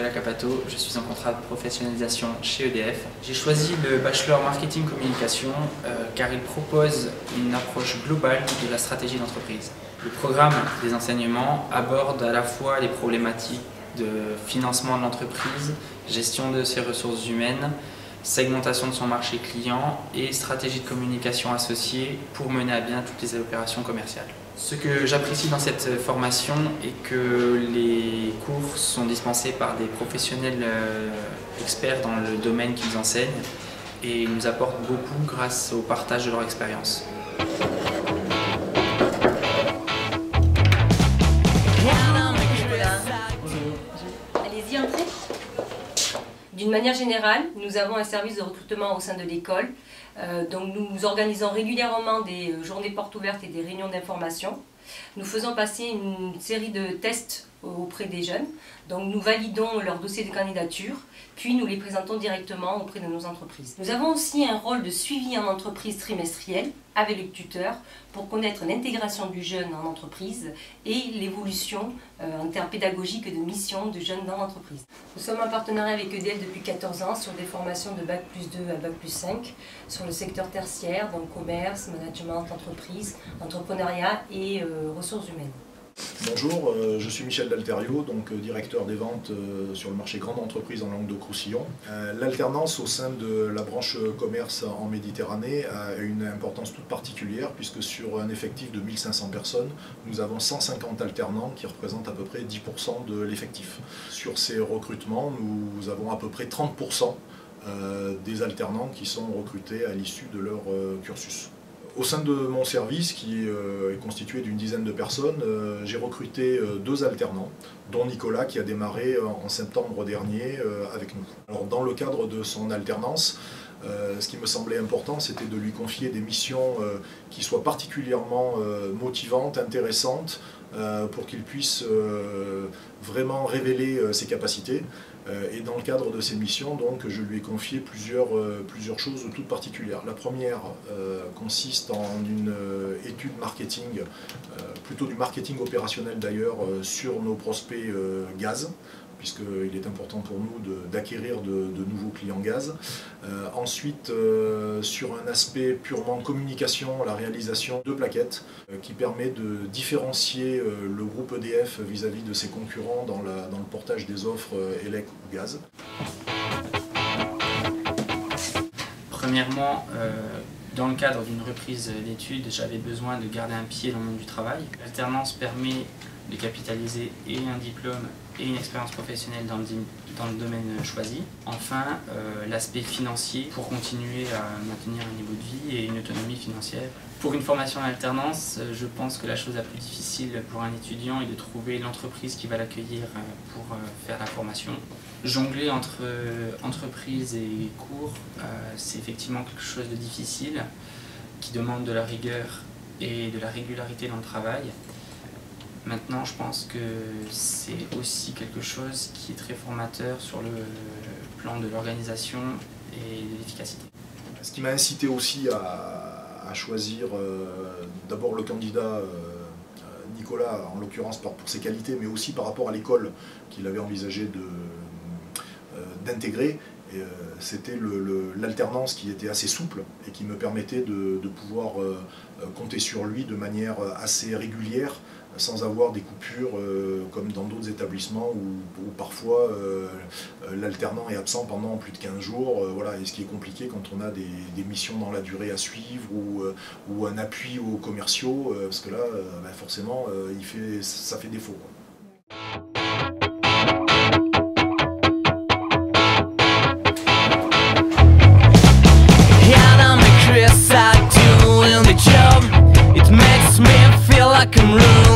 Nicolas Capato, je suis en contrat de professionnalisation chez EDF. J'ai choisi le bachelor marketing communication car il propose une approche globale de la stratégie d'entreprise. Le programme des enseignements aborde à la fois les problématiques de financement de l'entreprise, gestion de ses ressources humaines, segmentation de son marché client et stratégie de communication associée pour mener à bien toutes les opérations commerciales. Ce que j'apprécie dans cette formation est que les cours sont dispensés par des professionnels experts dans le domaine qu'ils enseignent et ils nous apportent beaucoup grâce au partage de leur expérience. Allez-y, entrez. D'une manière générale, nous avons un service de recrutement au sein de l'école. Donc nous organisons régulièrement des journées portes ouvertes et des réunions d'information. Nous faisons passer une série de tests auprès des jeunes. Donc nous validons leur dossier de candidature, puis nous les présentons directement auprès de nos entreprises. Nous avons aussi un rôle de suivi en entreprise trimestriel avec le tuteur pour connaître l'intégration du jeune en entreprise et l'évolution en termes pédagogiques et de mission de jeunes dans l'entreprise. Nous sommes en partenariat avec EDF depuis 14 ans sur des formations de Bac+2 à Bac+5 sur le secteur tertiaire, donc commerce, management, entreprise, entrepreneuriat et ressources humaines. Bonjour, je suis Michel Dalterio, donc directeur des ventes sur le marché grande entreprise en Languedoc-Roussillon. L'alternance au sein de la branche commerce en Méditerranée a une importance toute particulière puisque sur un effectif de 1500 personnes, nous avons 150 alternants qui représentent à peu près 10% de l'effectif. Sur ces recrutements, nous avons à peu près 30% des alternants qui sont recrutés à l'issue de leur cursus. Au sein de mon service, qui est constitué d'une dizaine de personnes, j'ai recruté 2 alternants, dont Nicolas qui a démarré en septembre dernier avec nous. Alors, dans le cadre de son alternance, ce qui me semblait important, c'était de lui confier des missions qui soient particulièrement motivantes, intéressantes, pour qu'il puisse vraiment révéler ses capacités. Et dans le cadre de ces missions, donc, je lui ai confié plusieurs choses toutes particulières. La première consiste en une étude marketing, plutôt du marketing opérationnel d'ailleurs, sur nos prospects gaz, puisqu'il est important pour nous d'acquérir de nouveaux clients gaz. Ensuite, sur un aspect purement communication, la réalisation de plaquettes qui permet de différencier le groupe EDF vis-à-vis de ses concurrents dans le portage des offres élec ou gaz. Premièrement, dans le cadre d'une reprise d'études, j'avais besoin de garder un pied dans le monde du travail. L'alternance permet de capitaliser et un diplôme et une expérience professionnelle dans le domaine choisi. Enfin, l'aspect financier pour continuer à maintenir un niveau de vie et une autonomie financière. Pour une formation en alternance, je pense que la chose la plus difficile pour un étudiant est de trouver l'entreprise qui va l'accueillir pour faire la formation. Jongler entre entreprise et cours, c'est effectivement quelque chose de difficile, qui demande de la rigueur et de la régularité dans le travail. Maintenant, je pense que c'est aussi quelque chose qui est très formateur sur le plan de l'organisation et de l'efficacité. Ce qui m'a incité aussi à choisir d'abord le candidat Nicolas, en l'occurrence pour ses qualités, mais aussi par rapport à l'école qu'il avait envisagé d'intégrer. C'était l'alternance qui était assez souple et qui me permettait de pouvoir compter sur lui de manière assez régulière, sans avoir des coupures comme dans d'autres établissements où parfois l'alternant est absent pendant plus de 15 jours, voilà, et ce qui est compliqué quand on a des missions dans la durée à suivre ou un appui aux commerciaux, parce que là, forcément, ça fait défaut, quoi. I do in the job, it makes me feel like I'm ruined.